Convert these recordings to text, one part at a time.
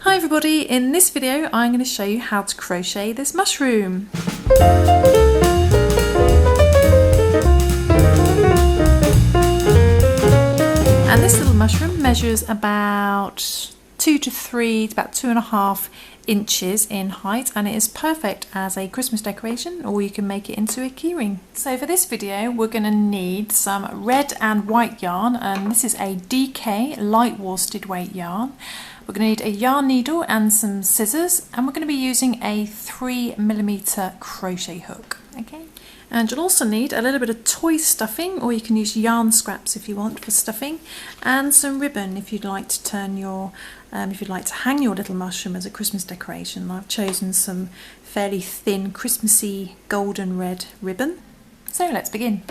Hi everybody, in this video I'm going to show you how to crochet this mushroom. And this little mushroom measures about 2 to 3, it's about 2.5 inches in height, and it is perfect as a Christmas decoration, or you can make it into a keyring. So for this video we're going to need some red and white yarn, and this is a DK light worsted weight yarn. We're going to need a yarn needle and some scissors, and we're going to be using a 3mm crochet hook. Okay. And you'll also need a little bit of toy stuffing, or you can use yarn scraps if you want for stuffing, and some ribbon if you'd like to turn your, if you'd like to hang your little mushroom as a Christmas decoration. I've chosen some fairly thin Christmassy golden red ribbon. So let's begin.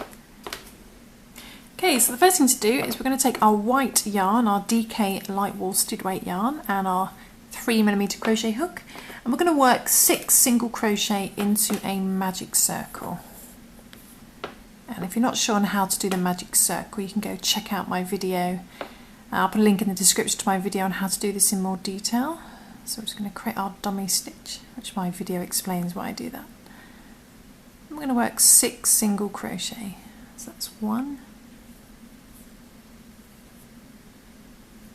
Okay, so the first thing to do is we're going to take our white yarn, our DK light worsted weight yarn, and our 3mm crochet hook, and we're going to work 6 single crochet into a magic circle. And if you're not sure on how to do the magic circle, you can go check out my video. I'll put a link in the description to my video on how to do this in more detail. So we're just going to create our dummy stitch, which my video explains why I do that. I'm going to work 6 single crochet. So that's 1,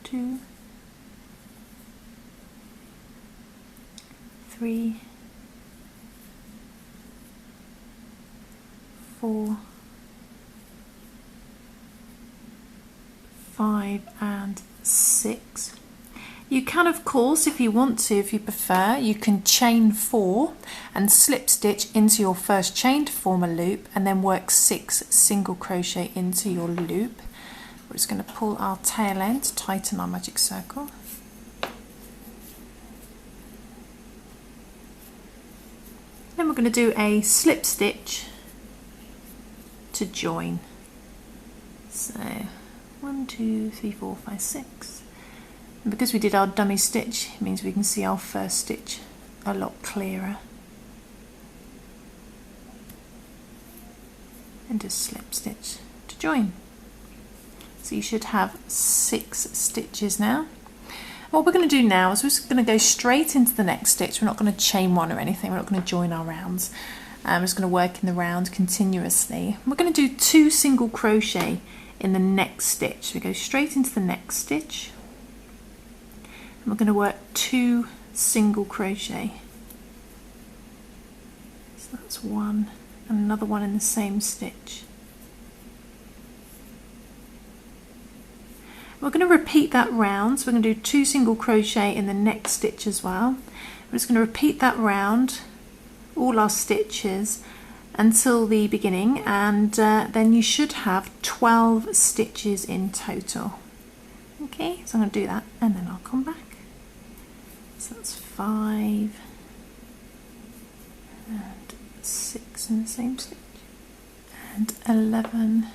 2, 3, 4, 5 and 6. You can, of course, if you want to, if you prefer, you can chain 4 and slip stitch into your first chain to form a loop, and then work 6 single crochet into your loop. We're just going to pull our tail end to tighten our magic circle. Then we're going to do a slip stitch to join. So 1, 2, 3, 4, 5, 6. And because we did our dummy stitch, it means we can see our first stitch a lot clearer. And just slip stitch to join. So you should have 6 stitches now. What we're going to do now is we're just going to go straight into the next stitch. We're not going to chain one or anything. We're not going to join our rounds. We're just going to work in the round continuously. We're going to do 2 single crochet in the next stitch. So we go straight into the next stitch. And we're going to work 2 single crochet. So that's 1 and another one in the same stitch. We're going to repeat that round, so we're going to do 2 single crochet in the next stitch as well. We're just going to repeat that round, all our stitches, until the beginning, and then you should have 12 stitches in total. Okay, so I'm going to do that and then I'll come back. So that's 5 and 6 in the same stitch, and 11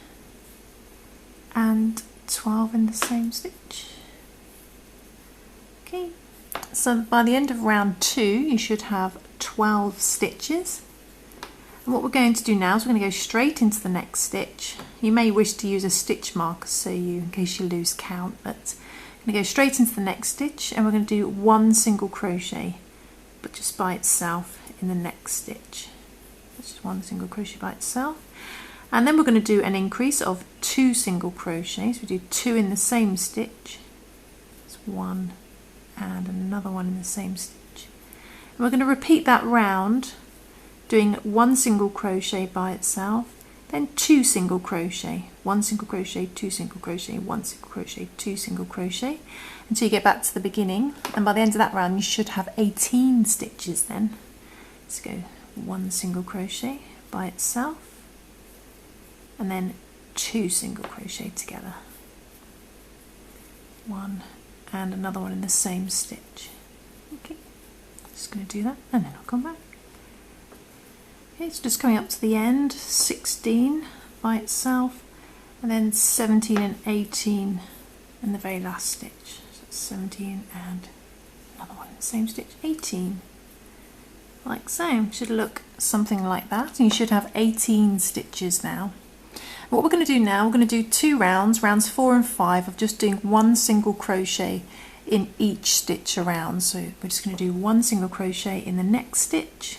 and 12 in the same stitch. Okay, so by the end of round 2 you should have 12 stitches. And what we're going to do now is we're going to go straight into the next stitch. You may wish to use a stitch marker so in case you lose count, but I'm going to go straight into the next stitch, and we're going to do 1 single crochet, but just by itself in the next stitch. Just 1 single crochet by itself. And then we're going to do an increase of 2 single crochets. We do 2 in the same stitch. That's 1 and another one in the same stitch. And we're going to repeat that round, doing 1 single crochet by itself, then 2 single crochet, 1 single crochet, 2 single crochet, 1 single crochet, 2 single crochet, until you get back to the beginning. And by the end of that round you should have 18 stitches then. Let's go 1 single crochet by itself, and then 2 single crochet together, 1 and another one in the same stitch. Okay, just going to do that and then I'll come back. Okay, it's just coming up to the end, 16 by itself, and then 17 and 18 in the very last stitch. So that's 17 and another one in the same stitch, 18. Like so, should look something like that, and you should have 18 stitches now. What we're going to do now, we're going to do 2 rounds, rounds 4 and 5, of just doing 1 single crochet in each stitch around. So we're just going to do 1 single crochet in the next stitch,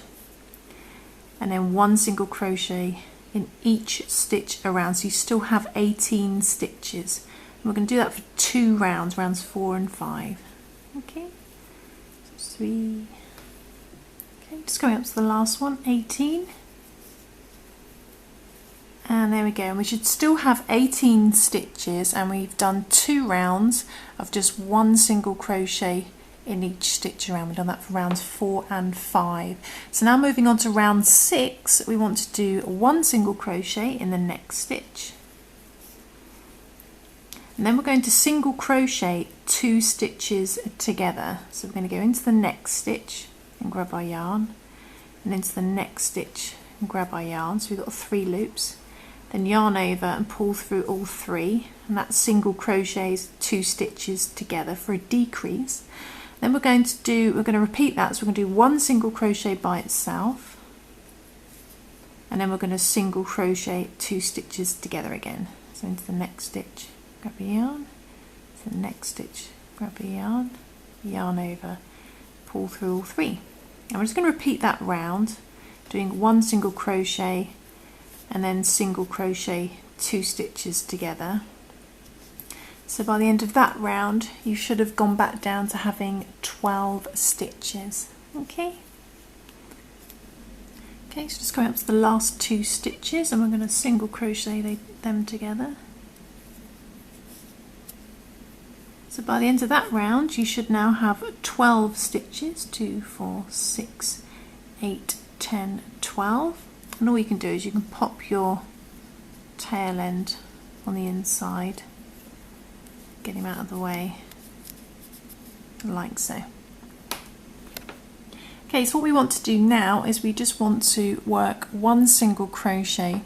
and then 1 single crochet in each stitch around, so you still have 18 stitches. And we're going to do that for 2 rounds, rounds 4 and 5. Okay, so 3. Okay, just going up to the last one, 18. And there we go, and we should still have 18 stitches, and we've done 2 rounds of just 1 single crochet in each stitch around. We've done that for rounds 4 and 5. So now moving on to round 6, we want to do 1 single crochet in the next stitch. And then we're going to single crochet 2 stitches together. So we're going to go into the next stitch and grab our yarn, and into the next stitch and grab our yarn. So we've got 3 loops. Then yarn over and pull through all 3, and that's single crochets 2 stitches together for a decrease. Then we're going to repeat that, so we're going to do 1 single crochet by itself, and then we're going to single crochet 2 stitches together again. So into the next stitch, grab a yarn, to the next stitch, grab a yarn, yarn over, pull through all 3. And we're just going to repeat that round, doing 1 single crochet and then single crochet 2 stitches together. So by the end of that round, you should have gone back down to having 12 stitches. Okay. Okay, so just going up to the last 2 stitches, and we're going to single crochet them together. So by the end of that round, you should now have 12 stitches, 2, 4, 6, 8, 10, 12. And all you can do is you can pop your tail end on the inside, get him out of the way, like so. Okay, so what we want to do now is we just want to work 1 single crochet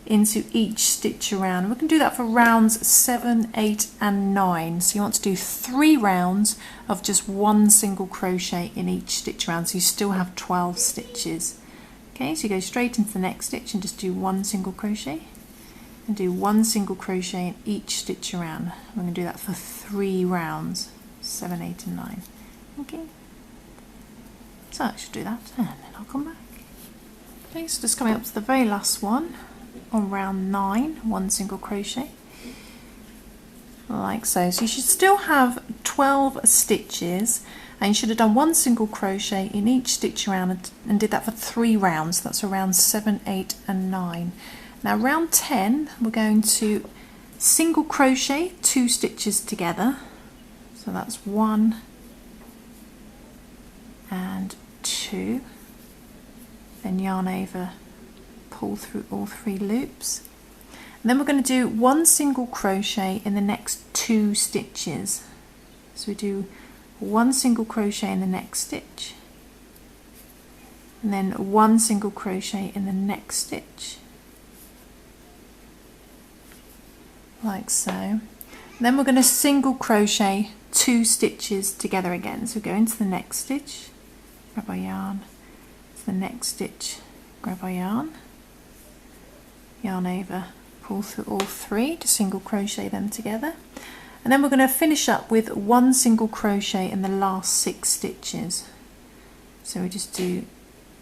into each stitch around. We're going to do that for rounds 7, 8 and 9. So you want to do 3 rounds of just 1 single crochet in each stitch around, so you still have 12 stitches. Okay, so you go straight into the next stitch and just do 1 single crochet, and do 1 single crochet in each stitch around. We're going to do that for 3 rounds, 7, 8 and 9. Okay, so I should do that and then I'll come back. Okay, so just coming up to the very last one on round 9, 1 single crochet, like so. So you should still have 12 stitches, and you should have done 1 single crochet in each stitch around and did that for 3 rounds. That's around 7, 8 and 9. Now round 10, we're going to single crochet 2 stitches together. So that's 1 and 2. Then yarn over, pull through all 3 loops. And then we're going to do 1 single crochet in the next 2 stitches. So we do 1 single crochet in the next stitch, and then 1 single crochet in the next stitch, like so. And then we're going to single crochet 2 stitches together again. So go into the next stitch, grab our yarn, to the next stitch, grab our yarn, yarn over, pull through all 3 to single crochet them together. And then we're going to finish up with 1 single crochet in the last 6 stitches. So we just do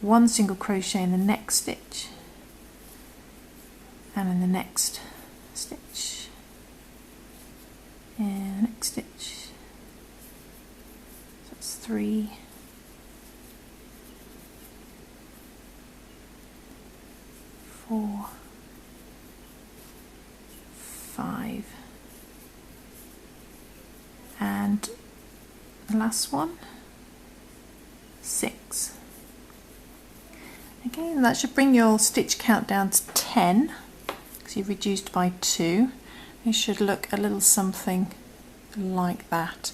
1 single crochet in the next stitch, and in the next stitch, and the next stitch. So that's 3, 4, 5, and the last one, 6. Okay, and that should bring your stitch count down to 10, because you've reduced by 2. It should look a little something like that.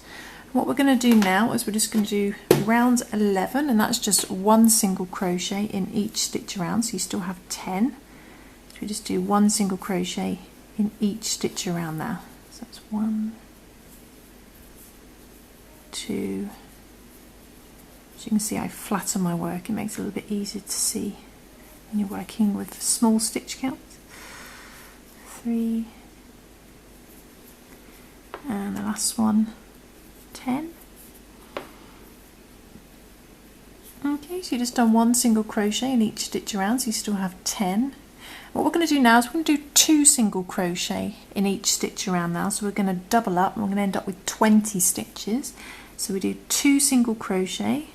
What we're going to do now is we're just going to do round 11, and that's just 1 single crochet in each stitch around, so you still have 10. So we just do 1 single crochet in each stitch around there. So that's 1, 2. As you can see, I flatten my work. It makes it a little bit easier to see when you're working with small stitch counts. 3, and the last one, 10. Okay, so you just done 1 single crochet in each stitch around, so you still have 10. What we're going to do now is we're going to do 2 single crochet in each stitch around now, so we're going to double up and we're going to end up with 20 stitches. So we do 2 single crochet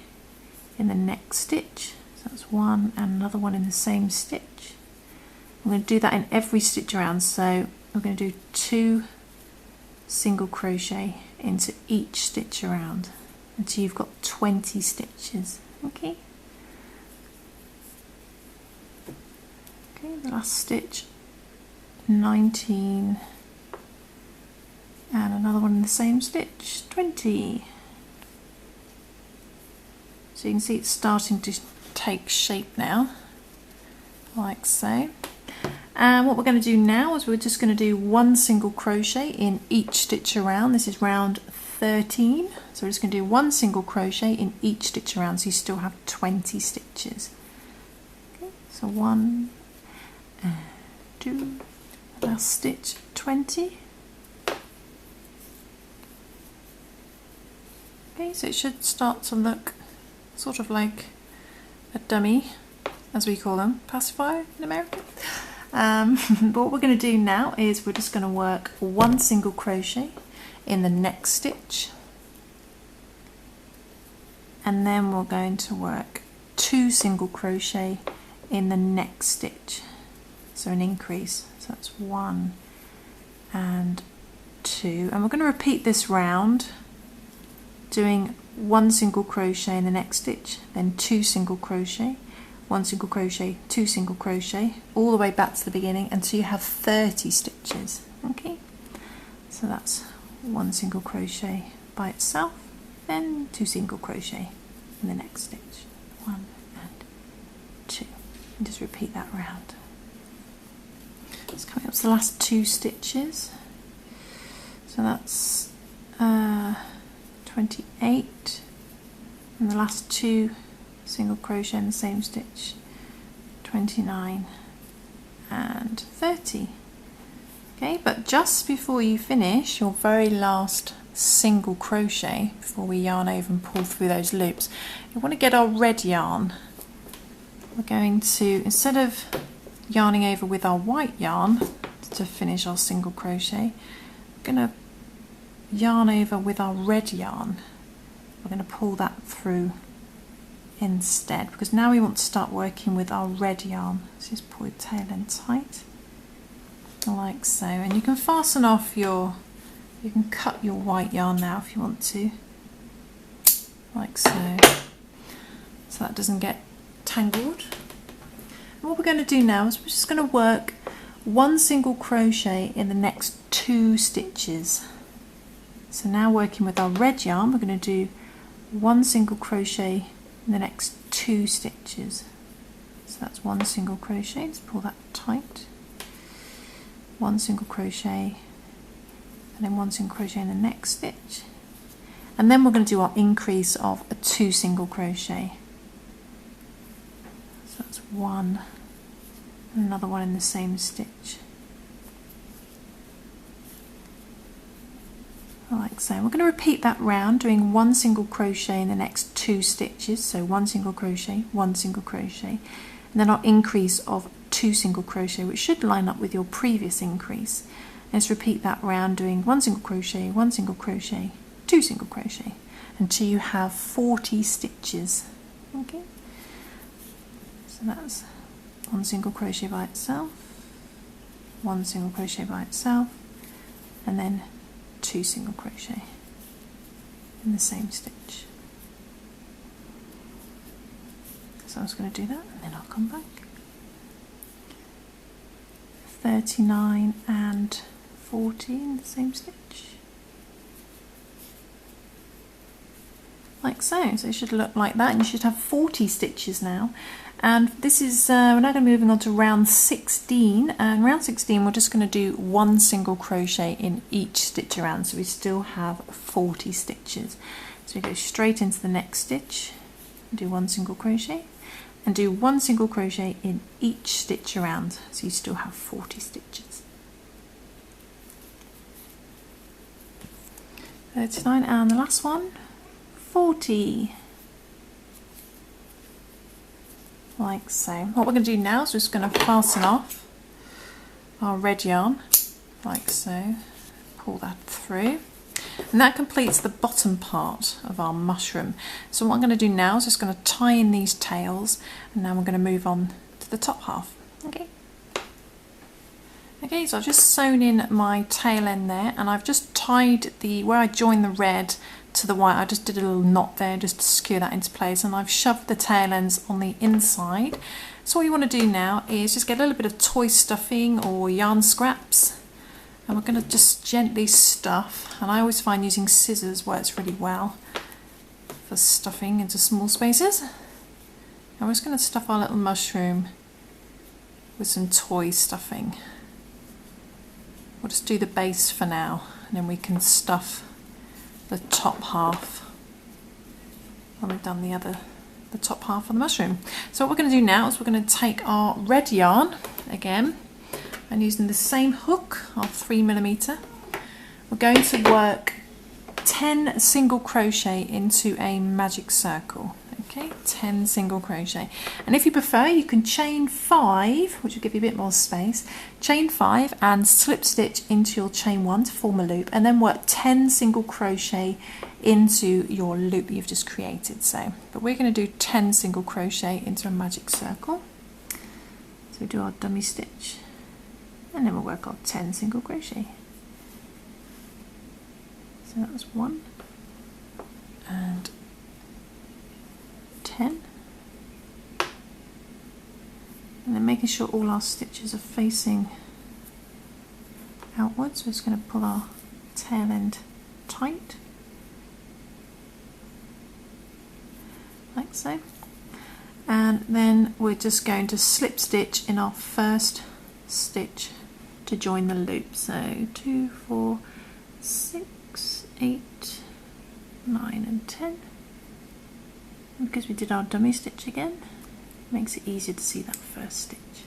in the next stitch, so that's 1 and another one in the same stitch. I'm going to do that in every stitch around, so we're going to do 2 single crochet into each stitch around until you've got 20 stitches. Okay. Okay, the last stitch, 19, and another one in the same stitch, 20. So you can see it's starting to take shape now, like so. And what we're going to do now is we're just going to do 1 single crochet in each stitch around. This is round 13, so we're just going to do 1 single crochet in each stitch around, so you still have 20 stitches. Okay, so 1 and 2, last stitch, 20. Okay, so it should start to look sort of like a dummy, as we call them, pacifier in America. But what we're going to do now is we're just going to work 1 single crochet in the next stitch, and then we're going to work 2 single crochet in the next stitch, so an increase, so that's 1 and 2, and we're going to repeat this round doing 1 single crochet in the next stitch, then 2 single crochet, 1 single crochet, 2 single crochet, all the way back to the beginning until you have 30 stitches. Okay, so that's 1 single crochet by itself, then 2 single crochet in the next stitch, 1 and 2, and just repeat that round. It's coming up to the last 2 stitches, so that's 28, and the last 2 single crochet in the same stitch, 29 and 30. Okay, but just before you finish your very last single crochet, before we yarn over and pull through those loops, you want to get our red yarn. We're going to, instead of yarning over with our white yarn to finish our single crochet, we're going to yarn over with our red yarn. We're going to pull that through instead, because now we want to start working with our red yarn. So just pull your tail end tight, like so, and you can fasten off you can cut your white yarn now if you want to, like so, so that doesn't get tangled. And what we're going to do now is we're just going to work 1 single crochet in the next 2 stitches. So now working with our red yarn, we're going to do 1 single crochet in the next 2 stitches. So that's 1 single crochet, just pull that tight, 1 single crochet, and then 1 single crochet in the next stitch, and then we're going to do our increase of a 2 single crochet. So that's 1 and another one in the same stitch, like so. We're going to repeat that round doing 1 single crochet in the next 2 stitches, so 1 single crochet, 1 single crochet, and then our increase of 2 single crochet, which should line up with your previous increase. Let's repeat that round doing 1 single crochet, 1 single crochet, 2 single crochet until you have 40 stitches. Okay, so that's 1 single crochet by itself, 1 single crochet by itself, and then 2 single crochet in the same stitch. So I'm just going to do that and then I'll come back. 39 and 40 in the same stitch, like so. So it should look like that, and you should have 40 stitches now. And this is we're now going to be moving on to round 16, and round 16 we're just going to do 1 single crochet in each stitch around, so we still have 40 stitches. So we go straight into the next stitch, do 1 single crochet, and do 1 single crochet in each stitch around, so you still have 40 stitches. 39, and the last one, 40. Like so. What we're going to do now is we're just going to fasten off our red yarn, like so. Pull that through. And that completes the bottom part of our mushroom. So what I'm going to do now is just going to tie in these tails, and now we're going to move on to the top half. Okay. Okay, so I've just sewn in my tail end there, and I've just tied where I joined the red to the white, I just did a little knot there just to secure that into place, and I've shoved the tail ends on the inside. So what you want to do now is just get a little bit of toy stuffing or yarn scraps, and we're going to just gently stuff, and I always find using scissors works really well for stuffing into small spaces. And we're just going to stuff our little mushroom with some toy stuffing. We'll just do the base for now, and then we can stuff the top half when we've done the top half of the mushroom. So what we're going to do now is we're going to take our red yarn again, and using the same hook, our 3mm, we're going to work 10 single crochet into a magic circle. Okay, 10 single crochet, and if you prefer you can chain 5, which will give you a bit more space. Chain 5 and slip stitch into your chain 1 to form a loop, and then work 10 single crochet into your loop that you've just created. But we're going to do 10 single crochet into a magic circle. So we do our dummy stitch, and then we'll work our 10 single crochet. So that was 1 and 10, and then making sure all our stitches are facing outwards. We're just going to pull our tail end tight, like so, and then we're just going to slip stitch in our first stitch to join the loop. So 2, 4, 6, 8, 9 and 10. Because we did our dummy stitch again, makes it easier to see that first stitch.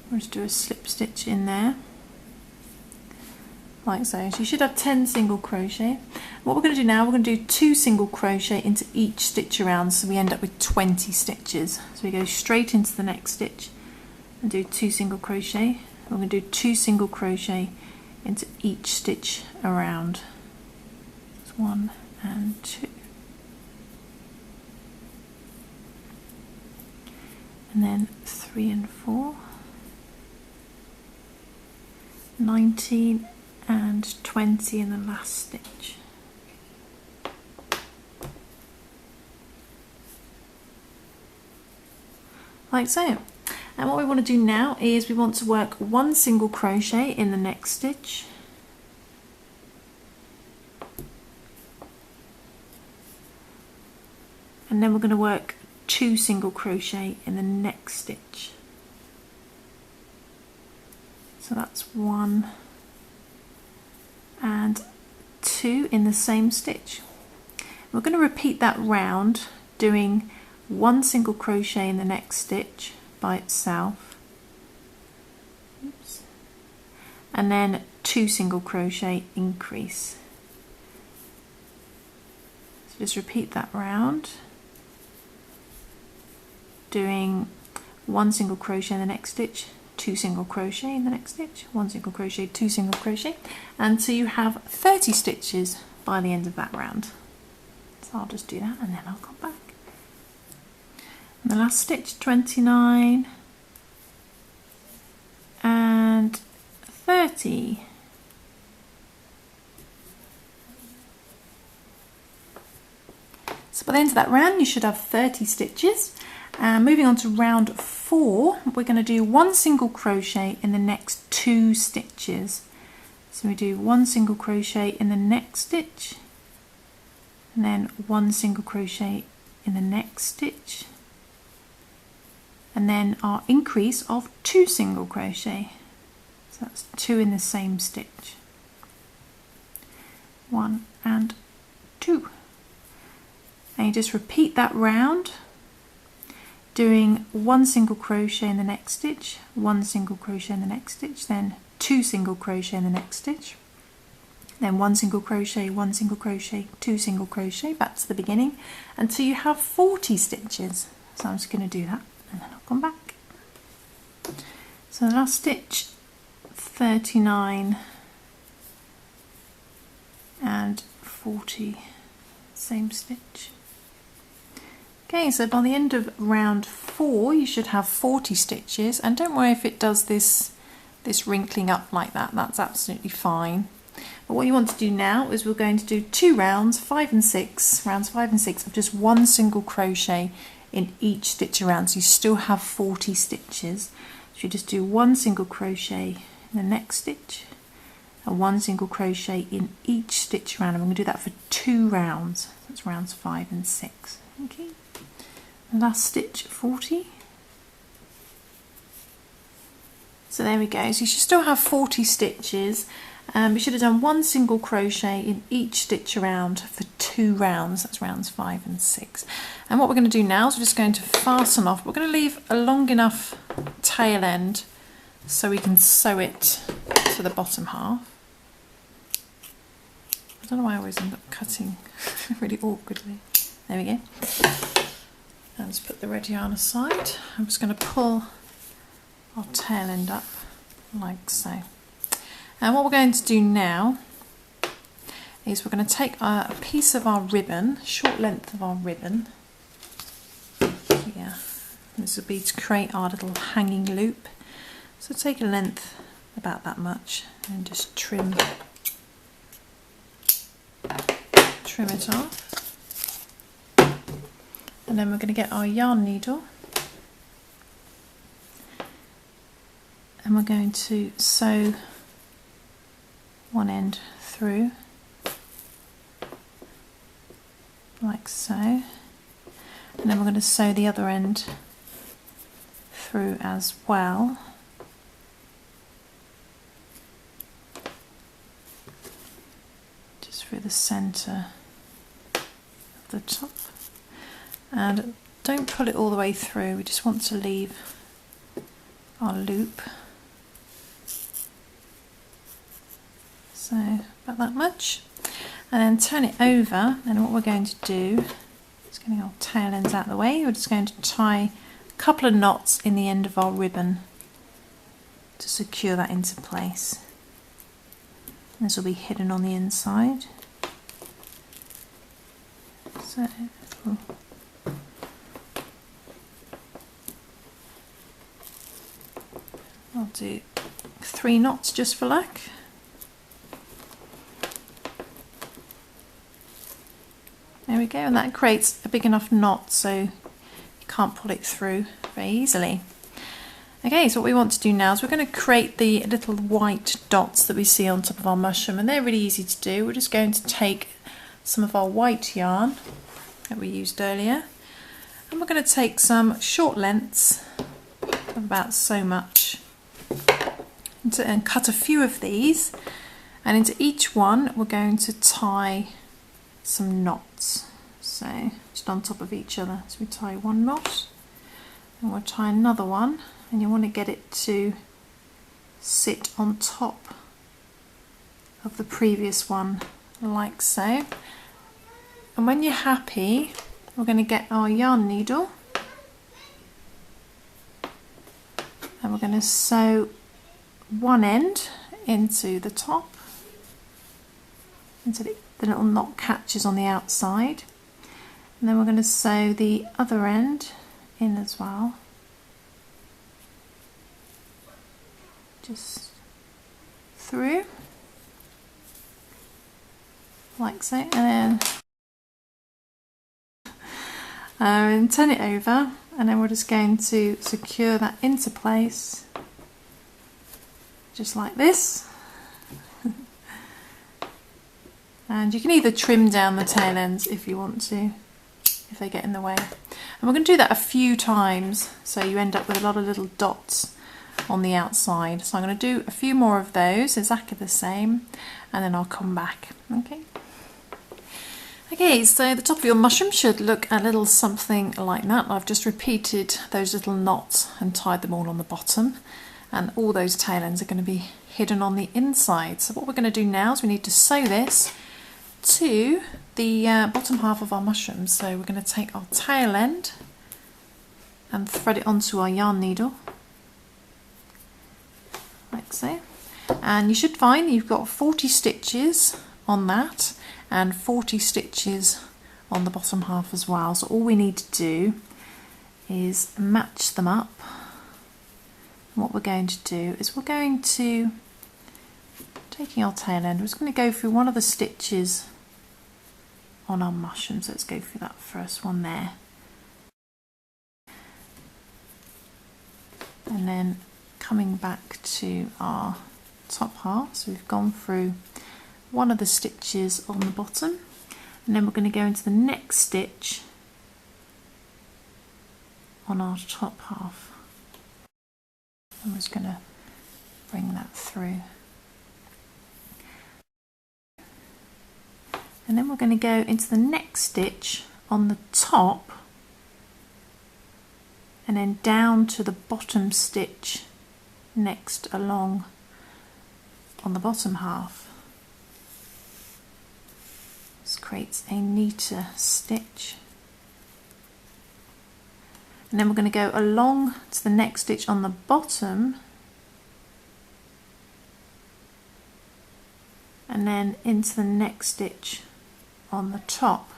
We'll just do a slip stitch in there, like so. So you should have 10 single crochet. What we're going to do now, we're going to do 2 single crochet into each stitch around, so we end up with 20 stitches. So we go straight into the next stitch and do 2 single crochet. We're going to do 2 single crochet into each stitch around. 1 and 2, and then 3 and 4, 19 and 20 in the last stitch. Like so. And what we want to do now is we want to work 1 single crochet in the next stitch, and then we're going to work 2 single crochet in the next stitch. So that's 1 and 2 in the same stitch. We're going to repeat that round, doing 1 single crochet in the next stitch by itself. Oops. And then 2 single crochet increase. So just repeat that round, doing 1 single crochet in the next stitch, 2 single crochet in the next stitch, 1 single crochet, 2 single crochet, until you have 30 stitches by the end of that round. So I'll just do that and then I'll come back. And the last stitch, 29 and 30. So by the end of that round you should have 30 stitches. Moving on to round 4, we're going to do 1 single crochet in the next 2 stitches. So we do 1 single crochet in the next stitch, and then 1 single crochet in the next stitch, and then our increase of 2 single crochet. So that's 2 in the same stitch. 1 and 2. And you just repeat that round, doing 1 single crochet in the next stitch, 1 single crochet in the next stitch, then 2 single crochet in the next stitch, then 1 single crochet, 1 single crochet, 2 single crochet back to the beginning until you have 40 stitches. So I'm just going to do that and then I'll come back. So the last stitch, 39 and 40, same stitch. Okay, so by the end of round 4 you should have 40 stitches, and don't worry if it does this wrinkling up like that, that's absolutely fine. But what you want to do now is we're going to do 2 rounds, 5 and 6, rounds 5 and 6 of just 1 single crochet in each stitch around, so you still have 40 stitches. So you just do 1 single crochet in the next stitch and 1 single crochet in each stitch around, and we're going to do that for 2 rounds. That's rounds 5 and 6. Okay, last stitch, 40. So there we go, so you should still have 40 stitches. We should have done 1 single crochet in each stitch around for 2 rounds, that's rounds 5 and 6. And what we're going to do now is we're just going to fasten off. We're going to leave a long enough tail end so we can sew it to the bottom half. I don't know why I always end up cutting really awkwardly. There we go. And let's put the red yarn aside. I'm just going to pull our tail end up like so. And what we're going to do now is we're going to take a piece of our ribbon, short length of our ribbon. Yeah, this will be to create our little hanging loop. So take a length about that much and just trim it off. And then we're going to get our yarn needle and we're going to sew one end through like so, and then we're going to sew the other end through as well. Just through the centre of the top, and don't pull it all the way through, we just want to leave our loop. So about that much, and then turn it over, and what we're going to do is getting our tail ends out of the way, we're just going to tie a couple of knots in the end of our ribbon to secure that into place. This will be hidden on the inside. So I'll do 3 knots just for luck. There we go, and that creates a big enough knot so you can't pull it through very easily. Okay, so what we want to do now is we're going to create the little white dots that we see on top of our mushroom, and they're really easy to do. We're just going to take some of our white yarn that we used earlier, and we're going to take some short lengths of about so much and cut a few of these, and into each one we're going to tie some knots, so just on top of each other. So we tie one knot and we'll tie another one, and you want to get it to sit on top of the previous one like so. And when you're happy, we're going to get our yarn needle and we're going to sew one end into the top until the little knot catches on the outside, and then we're going to sew the other end in as well, just through like so, and then turn it over, and then we're just going to secure that into place just like this. And you can either trim down the tail ends if you want to, if they get in the way. And we're going to do that a few times so you end up with a lot of little dots on the outside. So I'm going to do a few more of those, exactly the same, and then I'll come back. Okay, so the top of your mushroom should look a little something like that. I've just repeated those little knots and tied them all on the bottom, and all those tail ends are going to be hidden on the inside. So what we're going to do now is we need to sew this to the bottom half of our mushroom. So we're going to take our tail end and thread it onto our yarn needle, like so. And you should find you've got 40 stitches on that and 40 stitches on the bottom half as well. So all we need to do is match them up. And what we're going to do is we're going to, taking our tail end, we're just going to go through one of the stitches on our mushroom. So let's go through that first one there. And then coming back to our top half, so we've gone through one of the stitches on the bottom, and then we're going to go into the next stitch on our top half. I'm just going to bring that through, and then we're going to go into the next stitch on the top and then down to the bottom stitch next along on the bottom half. This creates a neater stitch. And then we're going to go along to the next stitch on the bottom and then into the next stitch on the top.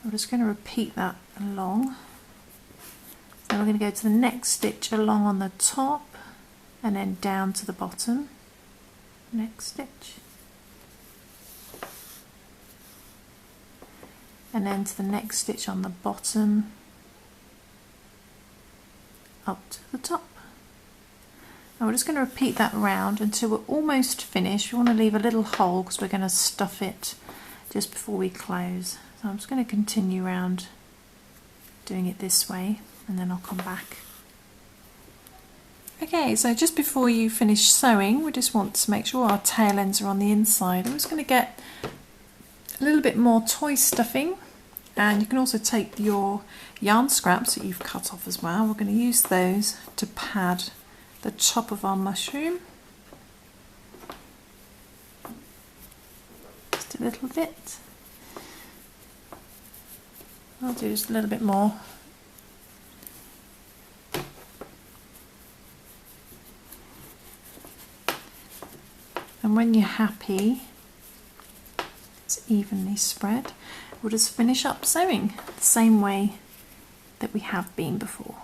I'm just going to repeat that along. Then we're going to go to the next stitch along on the top and then down to the bottom, next stitch, and then to the next stitch on the bottom, up to the top. And we're just going to repeat that round until we're almost finished. We want to leave a little hole because we're going to stuff it just before we close. So I'm just going to continue around doing it this way and then I'll come back. Okay, so just before you finish sewing, we just want to make sure our tail ends are on the inside. I'm just going to get a little bit more toy stuffing, and you can also take your yarn scraps that you've cut off as well. We're going to use those to pad the top of our mushroom. Just a little bit. I'll do just a little bit more. And when you're happy it's evenly spread, we'll just finish up sewing the same way that we have been before.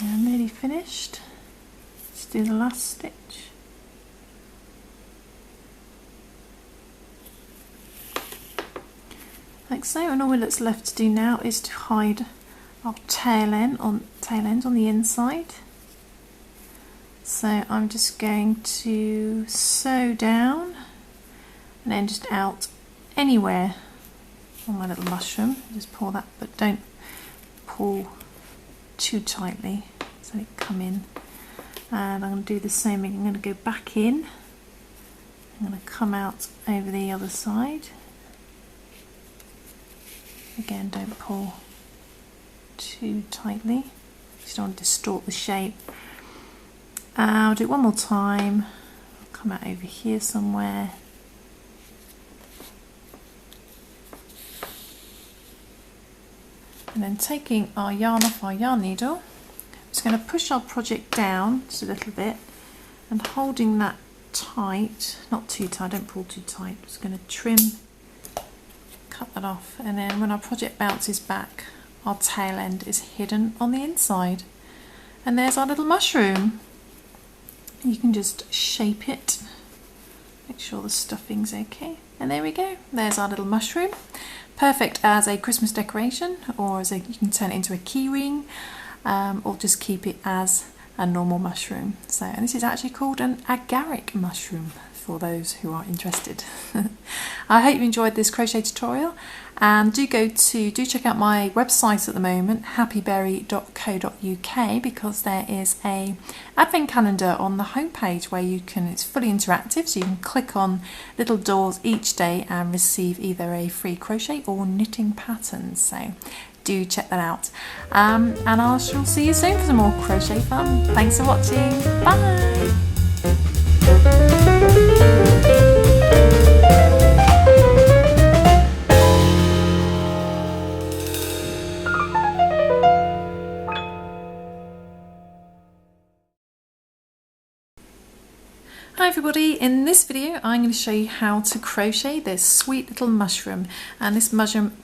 And I'm nearly finished. Let's do the last stitch. Like so, and all that's left to do now is to hide our tail ends on the inside. So I'm just going to sew down and then just out anywhere on my little mushroom. Just pull that, but don't pull too tightly so it come in. And I'm going to do the same thing. I'm going to go back in. I'm going to come out over the other side. Again, don't pull too tightly, just don't want to distort the shape. I'll do it one more time. I'll come out over here somewhere. And then taking our yarn off our yarn needle, I'm just going to push our project down just a little bit and holding that tight, not too tight, don't pull too tight, I'm just going to trim, cut that off, and then when our project bounces back, our tail end is hidden on the inside. And there's our little mushroom. You can just shape it, make sure the stuffing's okay, and there we go. There's our little mushroom. Perfect as a Christmas decoration, or as you can turn it into a keyring, or just keep it as a normal mushroom. So, and this is actually called an agaric mushroom. for those who are interested. I hope you enjoyed this crochet tutorial, and do check out my website at the moment, happyberry.co.uk, because there is a advent calendar on the homepage where it's fully interactive, so you can click on little doors each day and receive either a free crochet or knitting pattern. So do check that out, and I shall see you soon for some more crochet fun. Thanks for watching. Bye. Hi everybody, in this video I'm going to show you how to crochet this sweet little mushroom, and this mushroom